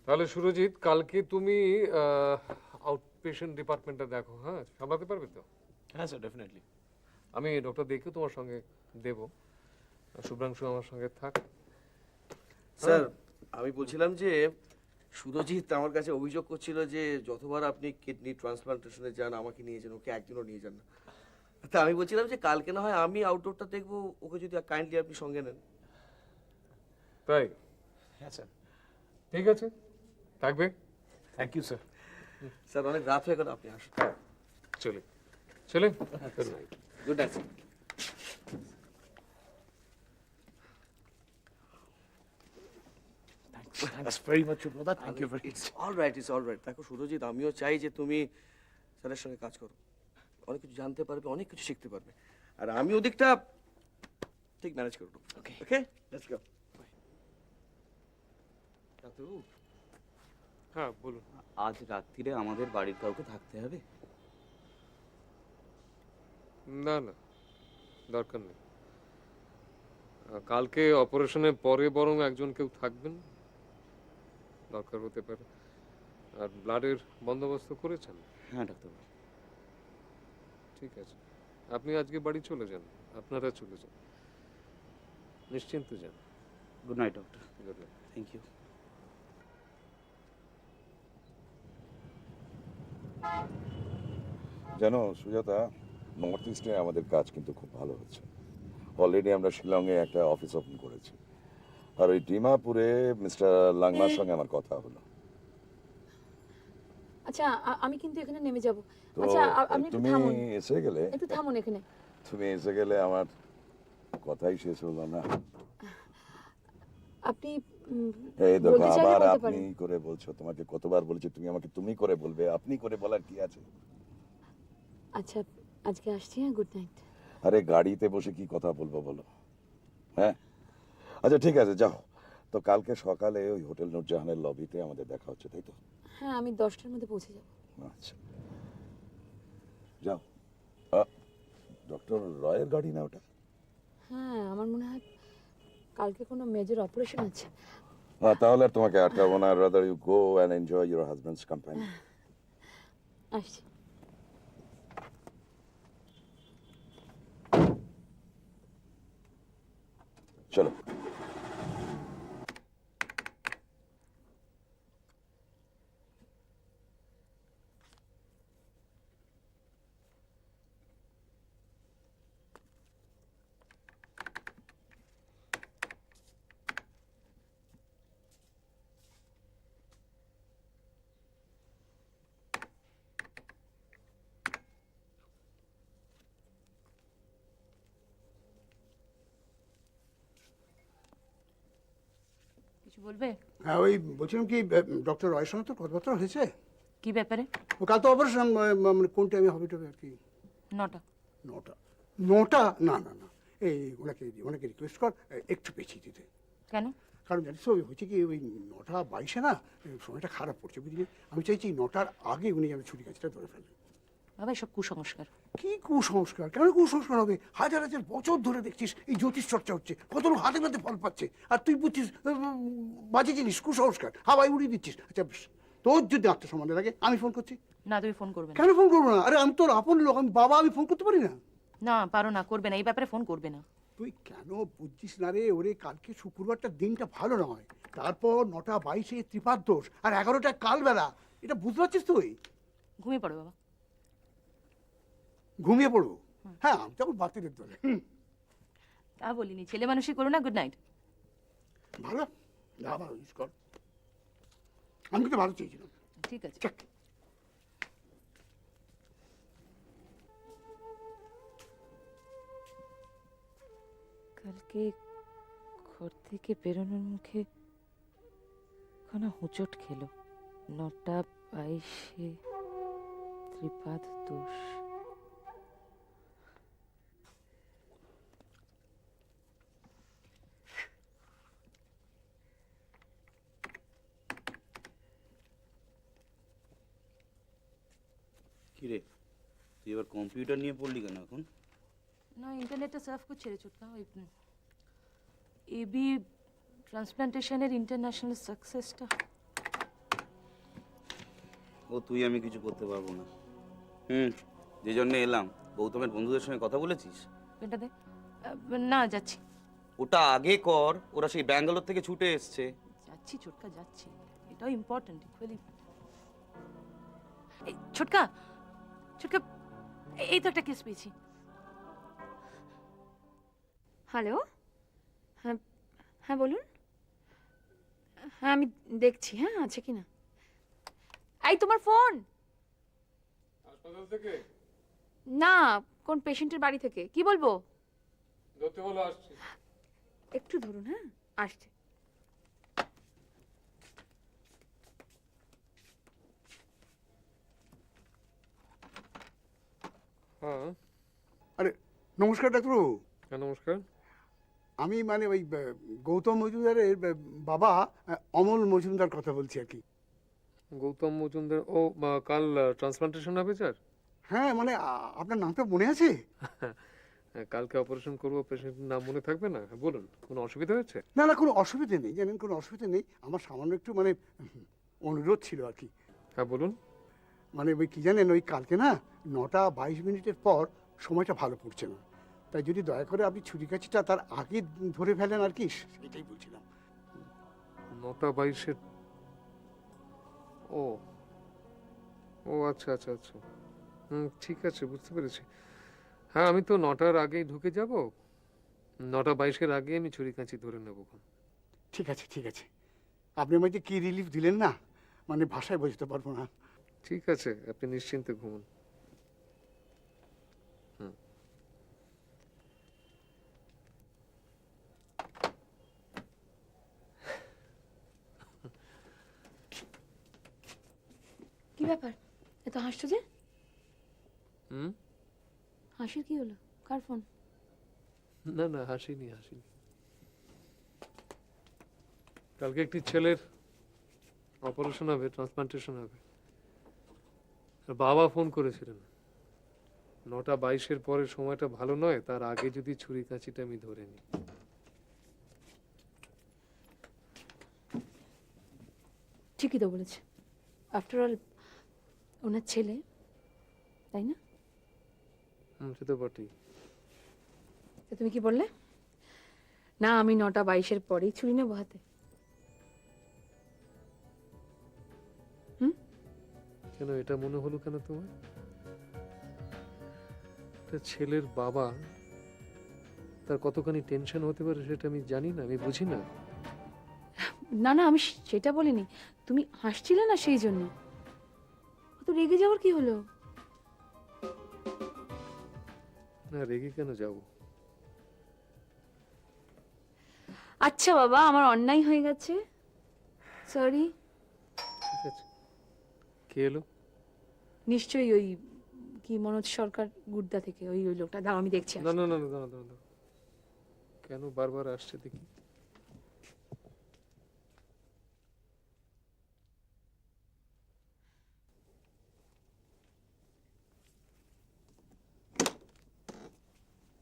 তাহলে সুরজিৎ, কালকে তুমি আউট পেশেন্ট ডিপার্টমেন্টটা দেখো, হ্যাঁ? সামলাতে পারবে তো? হ্যাঁ স্যার, ডেফিনেটলি। আমি ডক্টর দেখেও তোমার সঙ্গে দেব, আর শুভ্রাংশু আমার সঙ্গে থাক। স্যার, আমি বলছিলাম যে সুরজিৎ আমার কাছে অভিযোগ করছিল যে যতবার আপনি কিডনি ট্রান্সপ্লান্টেশনে যান আমাকে নিয়ে যান, ওকে একদিনও নিয়ে যান না। তা আমি বলছিলাম যে কালকে না হয় আমি আউটডোরটা দেখবো, ওকে যদি কাইন্ডলি আপনি সঙ্গে নেন। তাই? হ্যাঁ স্যার। ঠিক আছে, থাকবে। Thank you sir. স্যার, অনেক রাত হয়ে গেল, আপনি আসুন। চলে চলে good night sir. Thanks very much brother, thank you very it's all right, it's all right. দেখো সুরজিৎ, আমিও চাই যে তুমি স্যারের সঙ্গে কাজ করো, অনেক কিছু জানতে পারবে, অনেক কিছু শিখতে পারবে, আর আমি ওদিকটা ঠিক ম্যানেজ করবো। ওকে ওকে, লেটস গো। ডাক্তারবাবু, হ্যাঁ বলুন। আজ রাত্রিরে আমাদের বাড়ির কাউকে থাকতে হবে? না না, দরকার নেই। কালকে অপারেশনের পরে বরং একজন কেউ থাকবেন, দরকার হতে পারে। আর ব্লাডের বন্দোবস্ত করেছেন? হ্যাঁ ডাক্তারবাবু। ঠিক আছে, আপনি আজকে বাড়ি চলে যান, আপনারা চলে যান, নিশ্চিন্তে যান। Good night doctor. Good night. Thank you. জানো সুজাতা, নর্থ ইস্টে আমাদের কাজ কিন্তু খুব ভালো হচ্ছে। অলরেডি আমরা শিলংয়ে একটা অফিস ওপেন করেছি, আর ওই ডিমাপুরে মিস্টার লাংমার সঙ্গে আমার কথা হলো। আচ্ছা, আমি কিন্তু এখানে নেমে যাব। তো আচ্ছা, আপনি একটু তুমি থামুন, এসে গেলে, একটু থামুন এখানে। তুমি এসে গেলে আমার কথাই শেষ হলো না। আপনি এই দেখো, বলতে চাইলে আবার বলতে আপনি পারেন। করে বলছো। তোমাকে কতবার বলেছি তুমি আমাকে তুমি করে বলবে, আপনি করে বলার কি আছে? আচ্ছা, আজকে আসছি, হ্যাঁ, গুড নাইট। আরে গাড়িতে বসে কি কথা বলবো বলো? হ্যাঁ, আচ্ছা ঠিক আছে, যাও। তো কালকে সকালে ওই হোটেল নূরজাহানের লবিতে আমাদের দেখা হচ্ছে, তাই তো? হ্যাঁ, আমি 10টার মধ্যে পৌঁছে যাব। আচ্ছা, যাও। ডক্টর রয়ের গাড়ি না ওটা? হ্যাঁ, আমার মনে হয় কালকে কোনো মেজর অপারেশন আছে। তাহলে আর তোমাকে আটকাবো না। Rather you go and enjoy your husband's company. আসছি। চলো। কিছু বলবে? হ্যাঁ, ওই বলছিলাম কি, ডক্টর রয়ের সঙ্গে তো কথাবার্তা হয়েছে। কি ব্যাপারে? ও কাল তো অপারেশন, মানে কোন টাইমে হবে টবে আর কি? 9টা। 9টা? 9টা? না না না, এই ওনাকে রিকোয়েস্ট কর একটু পেছিয়ে দিতে। কেন? কারণ জানিস তো, ওই হচ্ছে কি, ওই 9:22 না, সময়টা খারাপ পড়ছে বুঝলি। আমি চাইছি 9টার আগে উনি যেন ছুটি কাজটা ধরে ফেলেন। বাবা, এসব কুসংস্কার। কি কুসংস্কার? কেন কুসংস্কার হবে? হাজার হাজার বছর ধরে দেখছিস এই জ্যোতিষ চর্চা হচ্ছে, কত লোক হাতে হাতে ফল পাচ্ছে, আর তুই বুঝছিস বাজে জিনিস, কুসংস্কার, হাওয়ায় উড়িয়ে দিচ্ছিস। আচ্ছা বেশ, তোর যদি আত্মসম্মানের লাগে আমি ফোন করছি। না, তুমি ফোন করবে না। কেন ফোন করবো না? আরে আমি তোর আপন লোক, আমি বাবা, আমি ফোন করতে পারি না? না, পারো না, করবে না, এই ব্যাপারে ফোন করবে না। তুই কেন বুঝছিস না রে? ওরে কালকে শুক্রবারটা দিনটা ভালো নয়, তারপর 9:22 ত্রিপাদ দোষ, আর 11টায় কালবেলা, এটা বুঝতে পারছিস তুই? ঘুমিয়ে পড়ো বাবা। ঘুমিয়ে পড়বো? হ্যাঁ, আমি তখন বাতিলের দলে। তা বলিনি, ছেলে মানুষই করো না। Good night. ভালো, যা ভালো ইউজ কর। আমি কিন্তু ভালো চেয়েছিলাম। ঠিক আছে। চেক। কালকে ঘর থেকে বেরোনোর মুখে কোনো হুঁচট খেলো। 9:22 ত্রিপাদ দোষ। কিরে, তুই এবার কম্পিউটার নিয়ে পড়লি কেন এখন? না, ইন্টারনেটে সার্ফ করছে রে চুটকা। ওই এবি ট্রান্সপ্লান্টেশনের ইন্টারন্যাশনাল সাকসেসটা। ও তুই আমি কিছু করতে পারবো না। যে জন্য এলাম, গৌতমের বন্ধুদের সঙ্গে কথা বলেছিস? পেনটা দে। না, যাচ্ছি ওটা আগে কর, ওরা সেই ব্যাঙ্গালোর থেকে ছুটে এসছে। যাচ্ছি ছোটকা, যাচ্ছি। এটাও ইম্পর্টেন্ট, ইকুয়ালি। এই ছোটকা, ছোটকা, এই তো একটা কেস পেয়েছি। হ্যালো, হ্যাঁ হ্যাঁ বলুন। হ্যাঁ আমি দেখছি, হ্যাঁ আছে কি না। এই তোমার ফোন। হাসপাতাল থেকে না, কোন পেশেন্টের বাড়ি থেকে, কি বলবো? ধরতে বলো, আসছি। একটু ধরুন, হ্যাঁ আসছে। হ্যাঁ, আরে নমস্কার ডাক্তারবাবু। হ্যাঁ নমস্কার। আমি মানে ওই গৌতম মজুমদারের বাবা অমল মজুমদার কথা বলছি আর কি। গৌতম মজুমদার, ও কাল ট্রান্সপ্লান্টেশন হবে স্যার? হ্যাঁ মানে আপনার নামটা মনে আছে? হ্যাঁ, কালকে অপারেশন করবো, পেশেন্টের নাম মনে থাকবে না? বলুন, কোনো অসুবিধা হয়েছে? না না, কোনো অসুবিধে নেই, জানেন কোনো অসুবিধে নেই। আমার সামান্য একটু মানে অনুরোধ ছিল আর কি। হ্যাঁ বলুন। মানে ওই কি জানেন, ওই কালকে না 9:22 পর সময়টা ভালো পড়ছে না, তাই যদি দয়া করে আপনি ছুরিকাছিটা তার আগে ধরে ফেলেন আর কি, সেটাই বলছিলাম। 9:22। ও ও আচ্ছা আচ্ছা আচ্ছা, ঠিক আছে, বুঝতে পেরেছি। হ্যাঁ, আমি তো 9টার আগেই ঢুকে যাব। 9:22 আগে আমি ছুরি কাঁচি ধরে নেবো। ঠিক আছে ঠিক আছে, আপনি আমাকে কি রিলিফ দিলেন না, মানে ভাষায় বোঝাতে পারবো না। ঠিক আছে, আপনি নিশ্চিন্তে ঘুমুন। কি ব্যাপার, এত হাসছো যে? হুম, হাসির কি হলো, কার ফোন? না না, হাসিনি হাসিনি। কালকে একটি ছেলের অপারেশন হবে, ট্রান্সপ্লান্টেশন হবে। আর বাবা ফোন করেছিলেন, 9:22 পরের সময়টা ভালো নয়, তার আগে যদি ছুরি কাঁচিটা আমি ধরে নিই। ঠিকই তো বলেছে, আফটার অল ওনার ছেলে, তাই না? সে তো বটেই। তো তুমি কি বললে না, আমি 9:22 পরেই ছুরি নেবো হাতে? কেন এটা মনে হলো কেন তোমার? একটা ছেলের বাবা, তার কতখানি টেনশন হতে পারে সেটা আমি জানি না, আমি বুঝি না। না না, আমি সেটা বলিনি, তুমি হাসছিলে না সেই জন্য। অত রেগে যাওয়ার কি হলো? না, রেগে কেন যাব? আচ্ছা বাবা, আমার অন্যায় হয়ে গেছে, সরি। ঠিক আছে। কে এলো? নিশ্চয়ই ওই কি মনোজ সরকার গুড্ডা থেকে, ওই ওই লোকটা। দাঁড়াও আমি দেখছি। না না না না, দাঁড়া দাঁড়া দাঁড়া। কেন বারবার আসছে দেখি?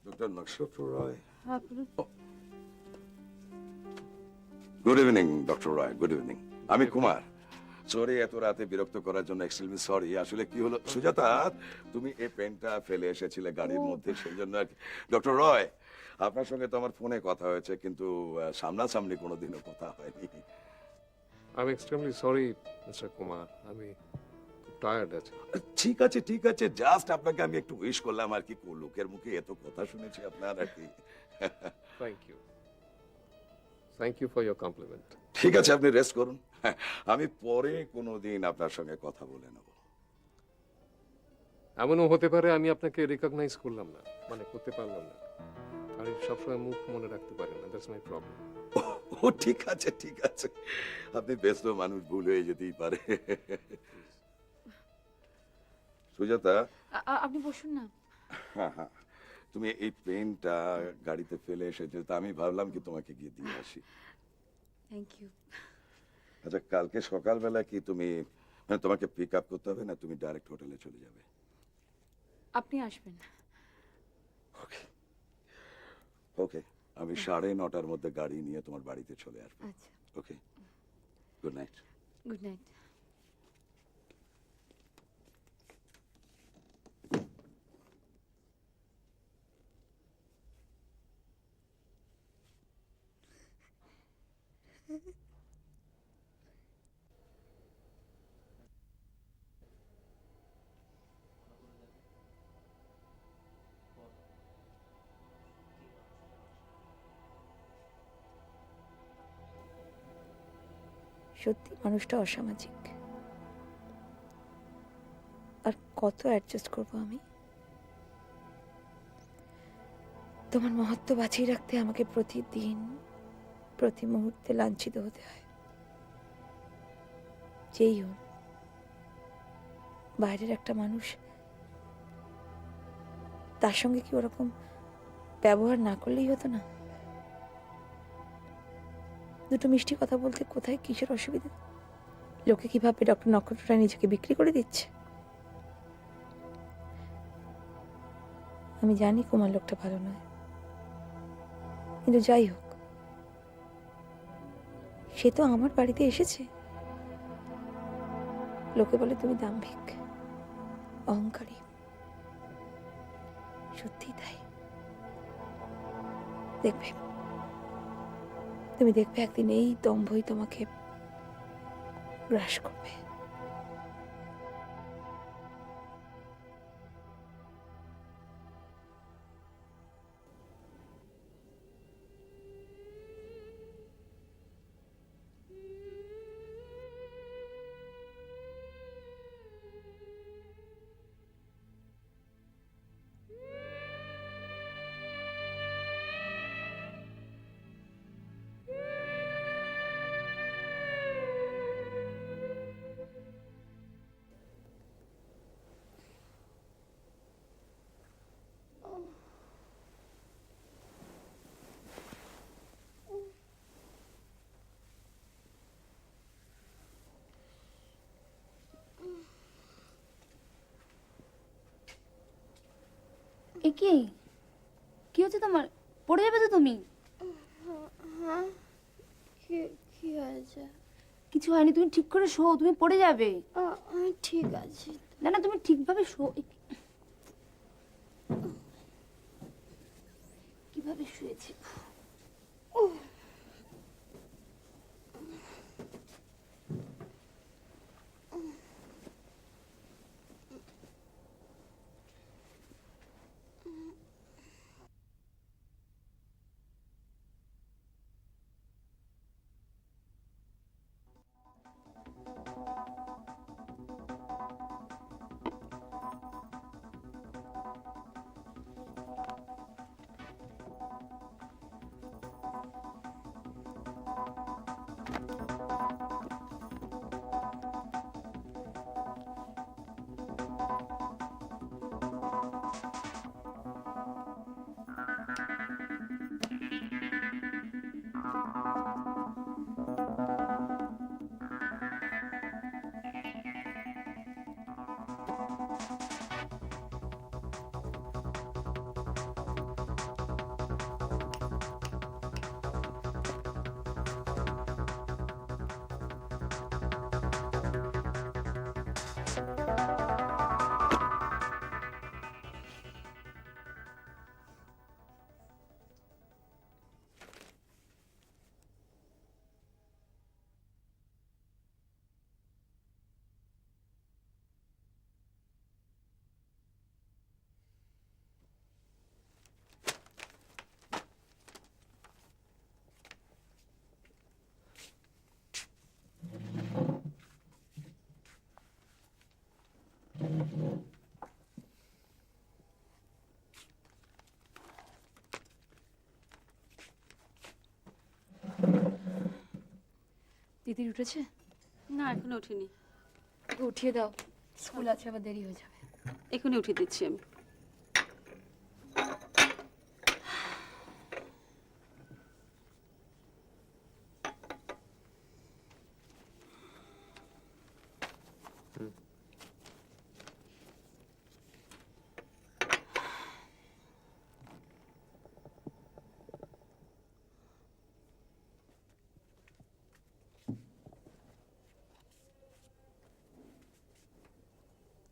ডক্টর নক্ষত্র রায়। হ্যাঁ বলুন। গুড ইভিনিং ডক্টর রায়, গুড ইভিনিং। আমি কুমার। সরি এত রাতে বিরক্ত করার জন্য, এক্সট্রিমলি সরি। আসলে কি হলো সুজাতা, তুমি এই পেনটা ফেলে এসেছিলে গাড়ির মধ্যে, সেই জন্য আর কি। ডক্টর রয়, আপনার সঙ্গে তো আমার ফোনে কথা হয়েছে, কিন্তু সামনাসামনি কোনোদিনও কথা হয়নি। আমি এক্সট্রিমলি সরি মিস্টার কুমার, আমি খুব টায়ার্ড আছি। ঠিক আছে ঠিক আছে, জাস্ট আপনাকে আমি একটু উইশ করলাম আর কি। লোকের মুখে এত কথা শুনেছি আপনার আর কি। Thank you for your compliment. ঠিক আছে, আপনি রেস্ট করুন। আমি পরে কোনোদিন আপনার সঙ্গে কথা বলে নেব। এমনও হতে পারে আমি আপনাকে রিকগনাইজ করলাম না, মানে করতে পারলাম না। আমি সবসময় মুখ মনে রাখতে পারি না, দ্যাটস মাই প্রবলেম। ও ঠিক আছে ঠিক আছে, আপনি ব্যস্ত মানুষ, ভুল হয়ে যেতেই পারে। সুজাতা, আপনি বসুন না। হ্যাঁ হ্যাঁ, তুমি এই পেনটা গাড়িতে ফেলে এসেছো, তা আমি ভাবলাম কি তোমাকে গিয়ে দিয়ে আসি। Thank you. আচ্ছা, কালকে সকালবেলা কি তুমি, মানে তোমাকে পিক আপ করতে হবে না, তুমি ডাইরেক্ট হোটেলে চলে যাবে? আপনি আসবেন? ওকে ওকে, আমি 9:30টার মধ্যে গাড়ি নিয়ে তোমার বাড়িতে চলে আসবো। আচ্ছা, ওকে, গুড নাইট। Good night. সত্যি মানুষটা অসামাজিক। আর কত অ্যাডজাস্ট করবো আমি? তোমার মহত্ব বাঁচিয়ে রাখতে আমাকে প্রতিদিন প্রতি মুহূর্তে লাঞ্ছিত হতে হয়। যেই হোক, বাইরের একটা মানুষ, তার সঙ্গে কি ওরকম ব্যবহার না করলেই হতো না? দুটো মিষ্টি কথা বলতে কোথায় কিসের অসুবিধা? লোকে কি ভাবে ডক্টর নক্ষত্র রায় নিজেকে বিক্রি করে দিচ্ছে? আমি জানি কুমার লোকটা ভালো নয়, কিন্তু যাই হোক, সে তো আমার বাড়িতে এসেছে। লোকে বলে তুমি দাম্ভিক, অহংকারী। সত্যি তাই। দেখবে, তুমি দেখবে একদিন এই দম্ভই তোমাকে গ্রাস করবে। এ কি কি হচ্ছে তোমার? পড়ে যাবে তো তুমি। হ্যাঁ, কি হয়েছে? কিছু হয়নি, তুমি ঠিক করে শো, তুমি পড়ে যাবে। ঠিক আছে। না না, তুমি ঠিকভাবে শো। কিভাবে শুয়েছে? দিদি উঠেছে? না, এখনো উঠিনি। ওকে উঠিয়ে দাও, স্কুল আছে, আবার দেরি হয়ে যাবে। এখনই উঠিয়ে দিচ্ছি আমি।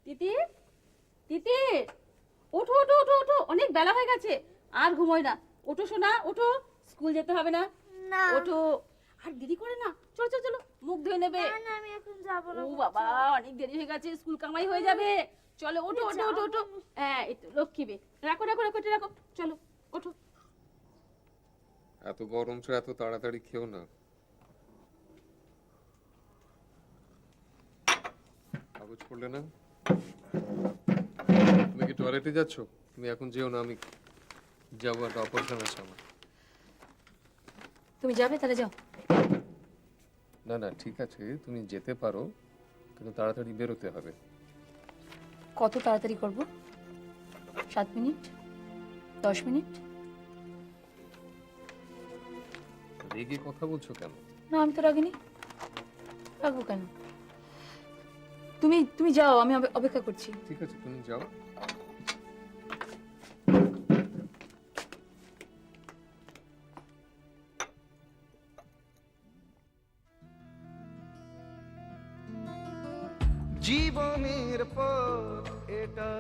তিতি, তিতি, ওঠো ওঠো ওঠো ওঠো, অনেক বেলা হয়ে গেছে, আর ঘুমোয় না। ওঠো সোনা, ওঠো, স্কুল যেতে হবে না। না ওঠো, আর দেরি করে না, চলো চলো চলো, মুখ ধুয়ে নেবে। না, আমি এখন যাবো না। ও বাবা, অনেক দেরি হয়ে গেছে, স্কুল কামাই হয়ে যাবে। চলো ওঠো ওঠো ওঠো ওঠো। হ্যাঁ, এই তো লক্ষ্মী বে, রাখো রাখো রাখো, এটা রাখো, চলো ওঠো। এত গরম, এত তাড়াতাড়ি খেও না। কাগজ পড়লে না? তুমি কি টয়লেটে যাচ্ছ? তুমি এখন যেও না, আমি যাবো, একটা অপারেশন আছে আমার। তুমি যাবে, তাহলে যাও। না না, ঠিক আছে, তুমি যেতে পারো, কিন্তু তাড়াতাড়ি বেরোতে হবে। কত তাড়াতাড়ি করব? 7 মিনিট, 10 মিনিট? রেগে কথা বলছো কেন? না, আমি তো রাগিনি। রাখবো কেন? তুমি যাও, আমি অপেক্ষা করছি। ঠিক আছে, তুমি যাও। জীবনের পথ এটা